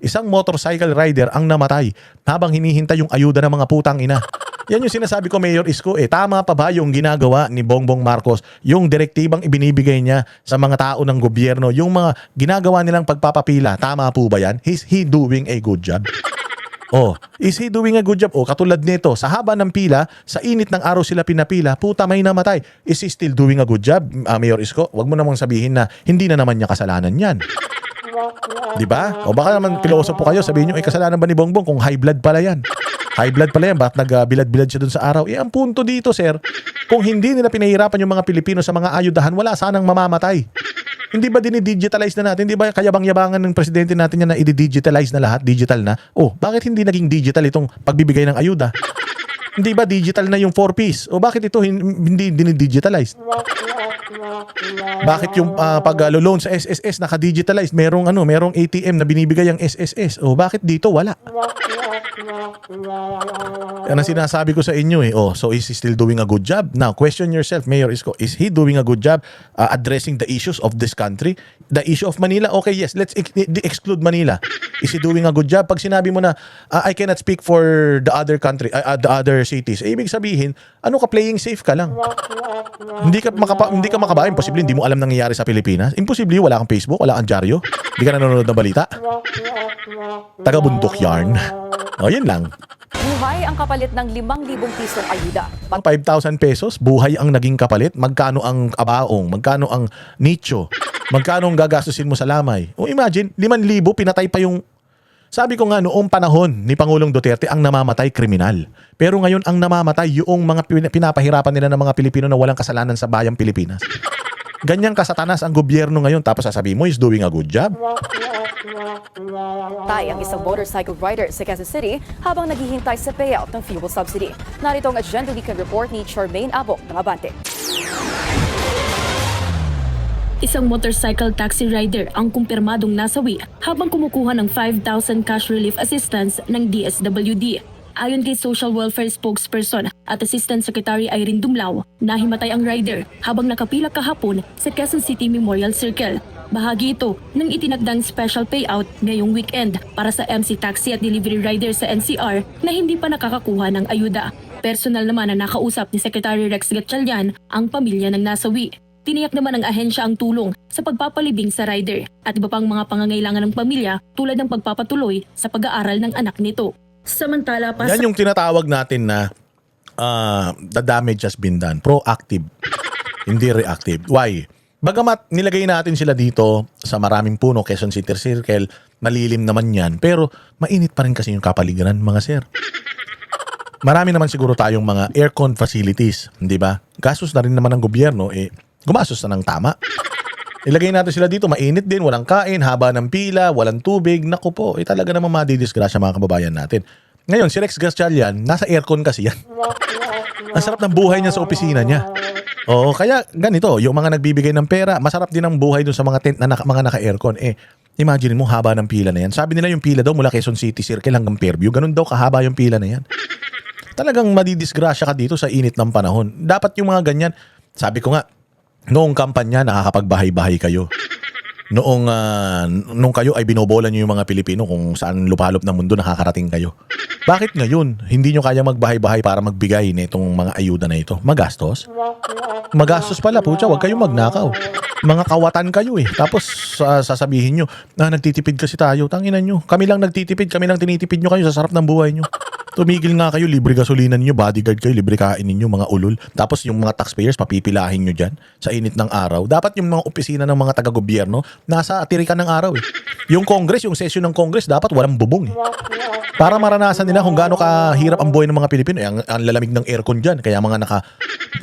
Isang motorcycle rider ang namatay habang hinihintay yung ayuda ng mga putang ina. Yan yung sinasabi ko, Mayor Isko. Tama pa ba yung ginagawa ni Bongbong Marcos? Yung direktibang ibinibigay niya sa mga tao ng gobyerno, yung mga ginagawa nilang pagpapapila, tama po ba yan? Is he doing a good job? Oh, is he doing a good job? Oh, katulad nito, sa haba ng pila, sa init ng araw sila pinapila, puta may namatay. Is he still doing a good job, Mayor Isko? Wag mo namang sabihin na hindi na naman niya kasalanan yan. Di ba? O baka naman piloso po kayo, sabihin niyo, kasalanan ba ni Bongbong kung high blood pala yan? High blood pala yan, bakit nagbilad-bilad siya dun sa araw? Ang punto dito, sir, kung hindi nila pinahirapan yung mga Pilipino sa mga ayudahan, wala sanang mamamatay. Hindi ba dinidigitalize na natin? Hindi ba kayabang-yabangan ng presidente natin yan na i-digitalize na lahat? Digital na? Oh, bakit hindi naging digital itong pagbibigay ng ayuda? Hindi ba digital na yung 4Ps? O bakit ito hindi dinidigitalize? Bakit yung pag-loan sa SSS naka-digitalize? Merong ATM na binibigay ang SSS. O bakit dito wala? Yan ang sinasabi ko sa inyo Oh, so is he still doing a good job? Now, question yourself, Mayor Isko. Is he doing a good job addressing the issues of this country? The issue of Manila? Okay, yes. Let's exclude Manila. Is he doing a good job? Pag sinabi mo na, I cannot speak for the other country, the other cities, ibig sabihin, playing safe ka lang. Hindi ka makabayan. Imposible, hindi mo alam nangyayari sa Pilipinas. Imposible, wala kang Facebook, wala kang dyaryo. Hindi ka nanonood ng balita. Taga-bundok yarn. Yun lang. Buhay ang kapalit ng 5,000 pisong ayuda. 5,000 pesos, buhay ang naging kapalit. Magkano ang abaong? Magkano ang nicho? Magkano ang gagastusin mo sa lamay? O imagine, 5,000, pinatay pa yung... Sabi ko nga, noong panahon ni Pangulong Duterte, ang namamatay kriminal. Pero ngayon, ang namamatay yung mga pinapahirapan nila ng mga Pilipino na walang kasalanan sa bayang Pilipinas. Ganyang kasatanas ang gobyerno ngayon, tapos sasabihin mo, is doing a good job. Tay ang isang motorcycle rider sa Quezon City habang naghihintay sa payout ng fuel subsidy. Narito ang Agenda Weekend Report ni Charmaine Abong ng Abante. Isang motorcycle taxi rider ang kumpirmadong nasawi habang kumukuha ng 5,000 cash relief assistance ng DSWD. Ayon kay Social Welfare Spokesperson at Assistant Secretary Irene Dumlao, nahimatay ang rider habang nakapila kahapon sa Quezon City Memorial Circle. Bahagi ito ng itinagdang special payout ngayong weekend para sa MC taxi at delivery rider sa NCR na hindi pa nakakakuha ng ayuda. Personal naman na nakausap ni Secretary Rex Gatchalian ang pamilya ng nasawi. Tiniyak naman ng ahensya ang tulong sa pagpapalibing sa rider at iba pang mga pangangailangan ng pamilya tulad ng pagpapatuloy sa pag-aaral ng anak nito. Samantala pa Yan yung tinatawag natin na the damage has been done. Proactive, hindi reactive. Why? Bagamat nilagay natin sila dito sa maraming puno, Quezon City Circle, malilim naman yan, pero mainit pa rin kasi yung kapaligiran, mga sir. Marami naman siguro tayong mga aircon facilities, di ba? Gastos na rin naman ng gobyerno, gumastos na ng tama. Ilagay natin sila dito, mainit din, walang kain, haba ng pila, walang tubig. Naku po, talaga naman madidisgrasya mga kababayan natin. Ngayon, si Rex Gatchalian, nasa aircon kasi yan. Ang sarap ng buhay niya sa opisina niya. Oo, kaya ganito, yung mga nagbibigay ng pera, masarap din ang buhay dun sa mga tent na mga naka-aircon. Imagine mo, haba ng pila na yan. Sabi nila yung pila daw mula Quezon City Circle hanggang Fairview. Ganun daw kahaba yung pila na yan. Talagang madidisgrasya ka dito sa init ng panahon. Dapat yung mga ganyan, sabi ko nga, noong kampanya, nakakapagbahay-bahay kayo. Nung kayo ay binobola nyo yung mga Pilipino kung saan lupalop ng mundo nakakarating kayo. Bakit ngayon, hindi nyo kaya magbahay-bahay para magbigay nitong mga ayuda na ito? Magastos? Magastos pala, pucha, huwag kayong magnakaw. Mga kawatan kayo Tapos sasabihin nyo, nagtitipid kasi tayo. Tanginan nyo, kami lang nagtitipid, kami lang tinitipid nyo kayo sa sarap ng buhay nyo. Tumigil nga kayo, libre gasolina ninyo, bodyguard kayo, libre kain ninyo, mga ulol. Tapos yung mga taxpayers, papipilahin nyo dyan sa init ng araw. Dapat yung mga opisina ng mga taga-gobyerno, nasa atirikan ng araw Yung Congress, yung session ng Congress, dapat walang bubong Para maranasan nila kung gaano kahirap ang buhay ng mga Pilipino. Ang lalamig ng aircon dyan, kaya mga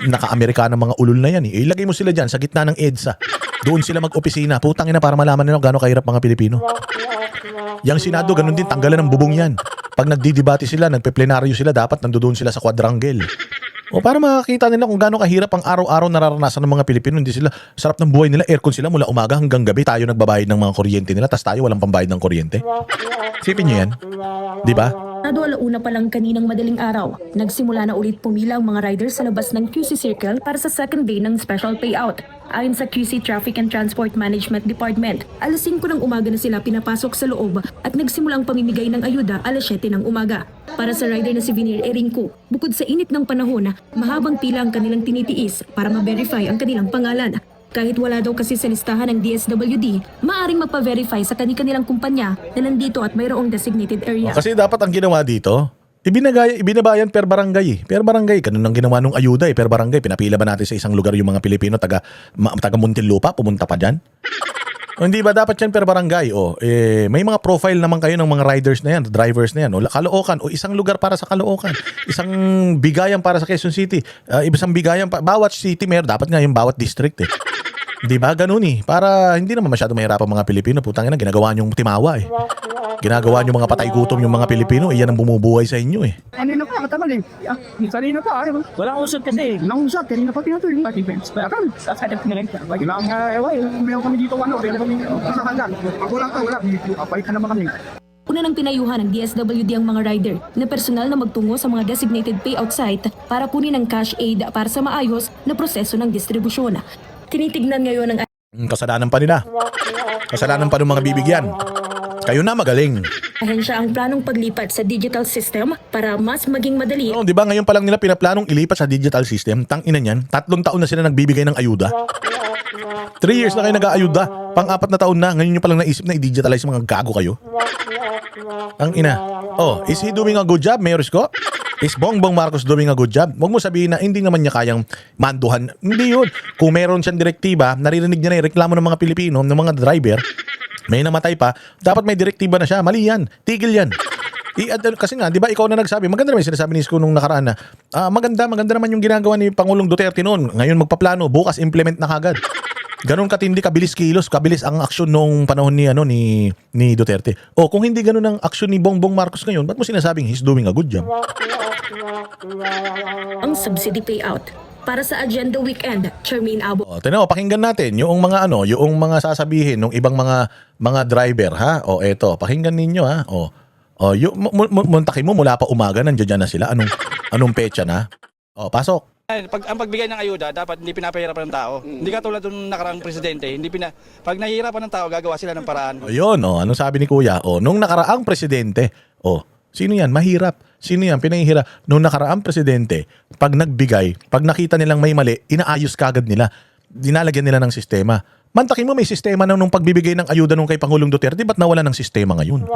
naka-Amerikana mga ulol na yan Ilagay mo sila dyan sa gitna ng EDSA. Doon sila mag-opisina. Putang ina para malaman nila kung gaano kahirap mga Pilipino. Yang Senado, ganun din, tanggalan ng bubong yan. Pag nagdidebate sila, nagpe-plenaryo sila, dapat nandoon sila sa quadrangle. O para makakita nila kung gaano kahirap ang araw-araw nararanasan ng mga Pilipino. Hindi sila, sarap ng buhay nila, aircon sila mula umaga hanggang gabi. Tayo nagbabayad ng mga kuryente nila, tas tayo walang pambayad ng kuryente. Sipin nyo yan. Di ba? Alauna pa lang kaninang madaling araw, nagsimula na ulit pumila ang mga riders sa labas ng QC Circle para sa second day ng special payout. Ayon sa QC Traffic and Transport Management Department, alas 5 ng umaga na sila pinapasok sa loob at nagsimulang pamimigay ng ayuda alas 7 ng umaga. Para sa rider na si Vinir Eringco, bukod sa init ng panahon, mahabang pila ang kanilang tinitiis para ma-verify ang kanilang pangalan. Kahit wala daw kasi sa listahan ng DSWD, maaring magpa-verify sa kanilang kumpanya na nandito at mayroong designated area. Kasi dapat ang ginawa dito, ibinabayan per barangay eh. Per barangay, ganun ang ginawa nung ayuda eh. Per barangay, pinapila ba natin sa isang lugar yung mga Pilipino taga Muntinlupa, pumunta pa dyan? O, hindi ba dapat yan per barangay? May mga profile naman kayo ng mga riders na yan, drivers na yan. O Caloocan, o isang lugar para sa Caloocan. Isang bigayan para sa Quezon City. Isang bigayan, bawat city mayor, dapat nga yung bawat district eh. Di ba? Ganun eh. Para hindi naman masyado mahirap ang mga Pilipino. Putang ina, ginagawa niyong timawa eh. Ginagawa niyo mga patay gutom yung mga Pilipino. Iyan ang bumubuhay sa inyo eh. Kanina pa, katagal eh. Kanina pa, ayaw. Walang usap kasi. Walang usap, kanina pa tinatuloy. Pati friends. Kaya kan, Sasadap na rin ka. kailangan nga, meron kami dito, meron kami sa hanggan. Pag wala ka, wala. Balik ka naman kami. Una nang pinayuhan ng DSWD ang mga rider na personal na magtungo sa mga designated payout site para kunin ang cash aid para sa maayos na proseso ng distribusyon. Tinitignan ngayon ng Kasalanan pa nila. Kasalanan pa ng mga bibigyan. Kayo na magaling. ahensya ang planong paglipat sa digital system para mas maging madali. Oo, di ba ngayon pa lang nila pinaplanong ilipat sa digital system? Tang ina niyan, 3 taon na sila nagbibigay ng ayuda. 3 years na kayo nag-aayuda. Pang-4 na taon na, ngayon nyo palang naisip na i-digitalize mga gago kayo. Ang ina. Oh, is he doing a good job, Mayor Isko? Is Bongbong Marcos doing a good job? Huwag mo sabihin na hindi naman niya kayang manduhan. Hindi yun. Kung meron siyang direktiba, naririnig niya na yung reklamo ng mga Pilipino, ng mga driver, may namatay pa, dapat may direktiba na siya. Mali yan. Tigil yan. Kasi nga, di ba ikaw na nagsabi, maganda naman yung sinasabi ni Isko nung nakaraan na, maganda naman yung ginagawa ni Pangulong Duterte noon. Ngayon magpaplano, bukas implement na kagad. Ganon katindi, kabilis kilos, kabilis ang aksyon nung panahon ni Duterte. O kung hindi ganon ang aksyon ni Bongbong Marcos ngayon, ba't mo sinasabing he's doing a good job? Ang subsidy payout. Para sa Agenda Weekend, Charmaine Abo. O, tinaw, pakinggan natin yung mga yung mga sasabihin ng ibang mga driver, ha? O eto, pakinggan ninyo, ha? Muntakin mo mula pa umaga nandiyan na sila. Anong petsa na? O, pasok. Ang pagbigay ng ayuda, dapat hindi pinapahirapan ng tao. Hindi katulad ng nakarang presidente. Pag nahihirapan ng tao, gagawa sila ng paraan. O yun, anong sabi ni Kuya? Nung nakaraang presidente, sino yan? Mahirap. Sino yan? Pinahihirap. Nung nakaraang presidente, pag nagbigay, pag nakita nilang may mali, inaayos kagad nila. Dinalagyan nila ng sistema. Mantakin mo may sistema na nung pagbibigay ng ayuda nung kay Pangulong Duterte, ba't nawala ng sistema ngayon?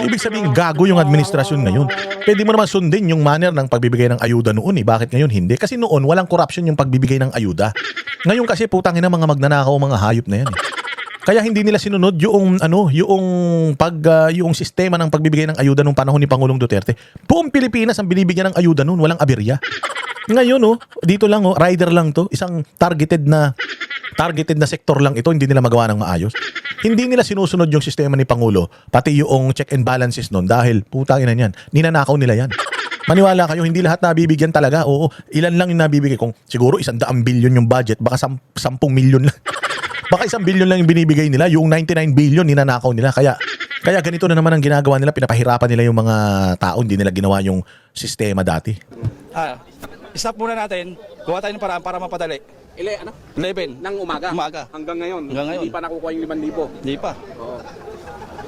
Ibig sabihin, gago yung administrasyon ngayon. Pwede mo naman sundin yung manner ng pagbibigay ng ayuda noon. Bakit ngayon hindi? Kasi noon, walang corruption yung pagbibigay ng ayuda. Ngayon kasi, putangin na mga magnanakaw, mga hayop na yan. Kaya hindi nila sinunod yung sistema ng pagbibigay ng ayuda nung panahon ni Pangulong Duterte. Buong Pilipinas ang binibigyan ng ayuda noon, walang aberya. Ngayon, dito lang, rider lang to, isang targeted na sektor lang ito, hindi nila magawa ng maayos. Hindi nila sinusunod yung sistema ni Pangulo, pati yung check and balances nun dahil putangin na yan, ninanakaw nila yan. Maniwala kayo, hindi lahat nabibigyan talaga. Oo, ilan lang yung nabibigay. Kung siguro 100 billion yung budget, baka 10 milyon lang. Baka 1 billion lang yung binibigay nila, yung 99 billion ninanakaw nila. Kaya ganito na naman ang ginagawa nila, pinapahirapan nila yung mga tao, hindi nila ginawa yung sistema dati. Stop muna natin. Gawa tayo ng paraan para mapadali. 11 ng umaga. Hanggang ngayon. Hindi pa nakukuha yung 5,000. Hindi pa.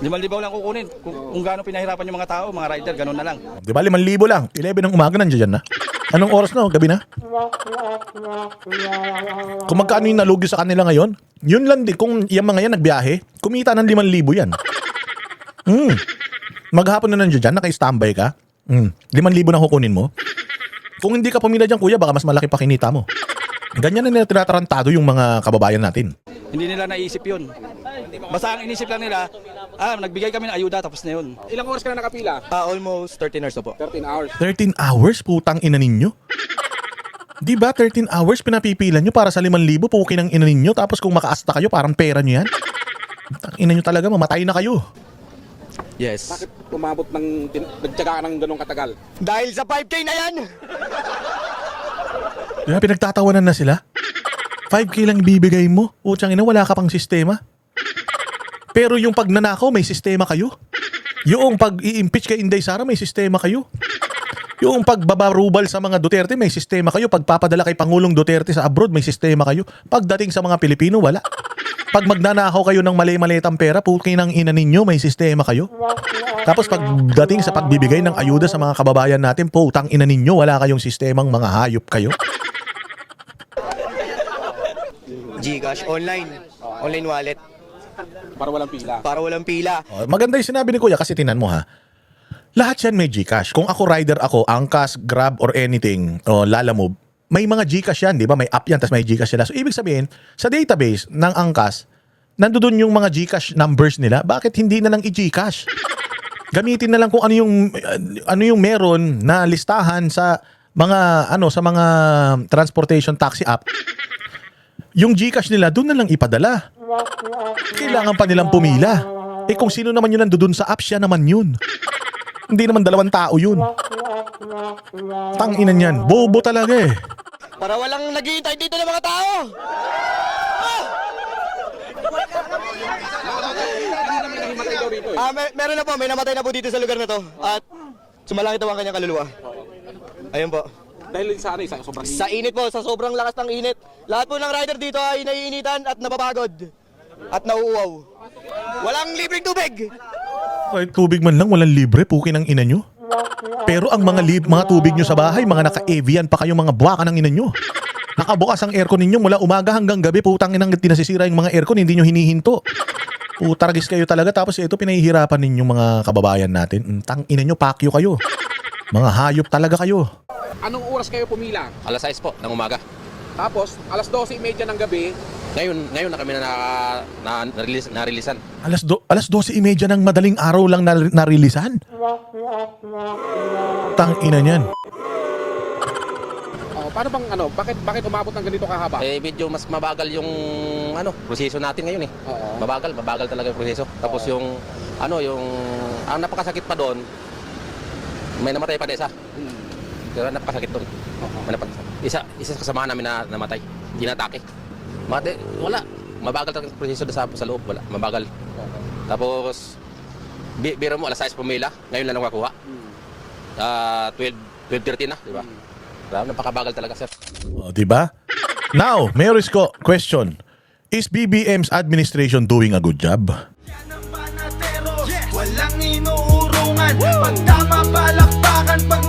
5,000 lang kukunin. Kung gaano pinahirapan yung mga tao, mga rider, ganun na lang. Di ba, 5,000 lang. 11 ng umaga nandiyan na. Anong oras na? Gabi na? Kung magkano yung nalugi sa kanila ngayon, yun lang din. Kung yung mga yan nagbiyahe, kumita ng 5,000 yan. Maghapon na nandiyan dyan, naka-standby ka. 5,000 na kukunin mo. Kung hindi ka pumila dyan, kuya, baka mas malaki pa kinita mo. Ganyan na nila tinatarantado yung mga kababayan natin. Hindi nila naisip yun. Basta ang inisip lang nila, nagbigay kami ng ayuda, tapos na yun. Ilang oras ka na nakapila? Almost 13 hours na po. 13 hours. 13 hours? Putang ina ninyo? Di ba 13 hours pinapipila nyo para sa 5,000? Pukin ang ina ninyo. Tapos kung makaasta kayo, parang pera nyo yan. Putang ina nyo talaga, mamatay na kayo. Yes. Bakit umabot nagtyaga ka ng ganong katagal? Dahil sa 5K na yan! Diba, pinagtatawanan na sila? 5K lang ibibigay mo. Utsang ina, wala ka pang sistema. Pero yung pagnanakaw, may sistema kayo. Yung pag-i-impeach kay Inday Sara, may sistema kayo. Yung pagbabarubal sa mga Duterte, may sistema kayo. Pagpapadala kay Pangulong Duterte sa abroad, may sistema kayo. Pagdating sa mga Pilipino, wala. Pag magnanakaw kayo ng mali-malitang pera, pukin ng ina ninyo, may sistema kayo. Tapos pagdating sa pagbibigay ng ayuda sa mga kababayan natin, putang ina ninyo, wala kayong sistemang mga hayop kayo. GCash, online wallet, Para walang pila. para walang pila. Oh, maganda yung sinabi ni Kuya kasi tinan mo ha. Lahat yan may GCash. Kung ako rider ako, Angkas, Grab or anything, o Lalamove, may mga GCash yan, di ba? May app yan, tapos may GCash sila. So ibig sabihin, sa database ng Angkas, nandoon yung mga GCash numbers nila. Bakit hindi na lang i-GCash? Gamitin na lang kung ano yung meron na listahan sa mga transportation taxi app. Yung GCash nila, doon na lang ipadala. Kailangan pa nilang pumila. Eh kung sino naman yun nandoon sa app, siya naman yun. Hindi naman 2 tao yun. Tanginan yan. Bobo talaga eh. Para walang naghihintay dito ng mga tao. Meron na po, may namatay na po dito sa lugar na to. At sumalangit daw ang kanyang kaluluwa. Ayun po. Dahil sa ano, sa sobrang Sa init po, sa sobrang lakas ng init. Lahat po ng rider dito ay naiinitan at napapagod. At nauuwaw. Walang libreng tubig. Kahit tubig man lang, walang libre. Pukin ang ina nyo. Pero ang mga tubig nyo sa bahay, mga naka-Evian pa kayo, mga buwaka ng ina nyo. Nakabukas ang aircon ninyo mula umaga hanggang gabi. Putang inang tinasisira yung mga aircon, hindi nyo hinihinto. Putaragis kayo talaga. Tapos ito, pinahihirapan ninyong mga kababayan natin. Tang ina nyo, pakyo kayo. Mga hayop talaga kayo. Anong oras kayo pumila? Alas 6 po ng umaga. Tapos, alas 12:30 ng gabi, Ngayon na kami na-releasean. Alas 12:30 ng madaling araw lang narilisan. Tang ina niyan. paano bang bakit umabot ng ganito kahaba? Eh medyo mas mabagal yung proseso natin ngayon eh. Oo. Mabagal talaga yung proseso. Tapos yung ang napakasakit pa doon, may namatay pa isa. Pero napakasakit doon. Isa sa kasama namin na namatay. Tinatake. Wala. Mabagal talaga yung proseso sa loob. Wala. Mabagal. Tapos, biro mo, alas 6 pumila. Ngayon lang nakakuha. 12:30 na, di ba? Napakabagal talaga, sir. Di ba? Now, Mayor Isko, question. Is BBM's administration doing a good job? Walang inuurungan. Pag tama palakpakan, pag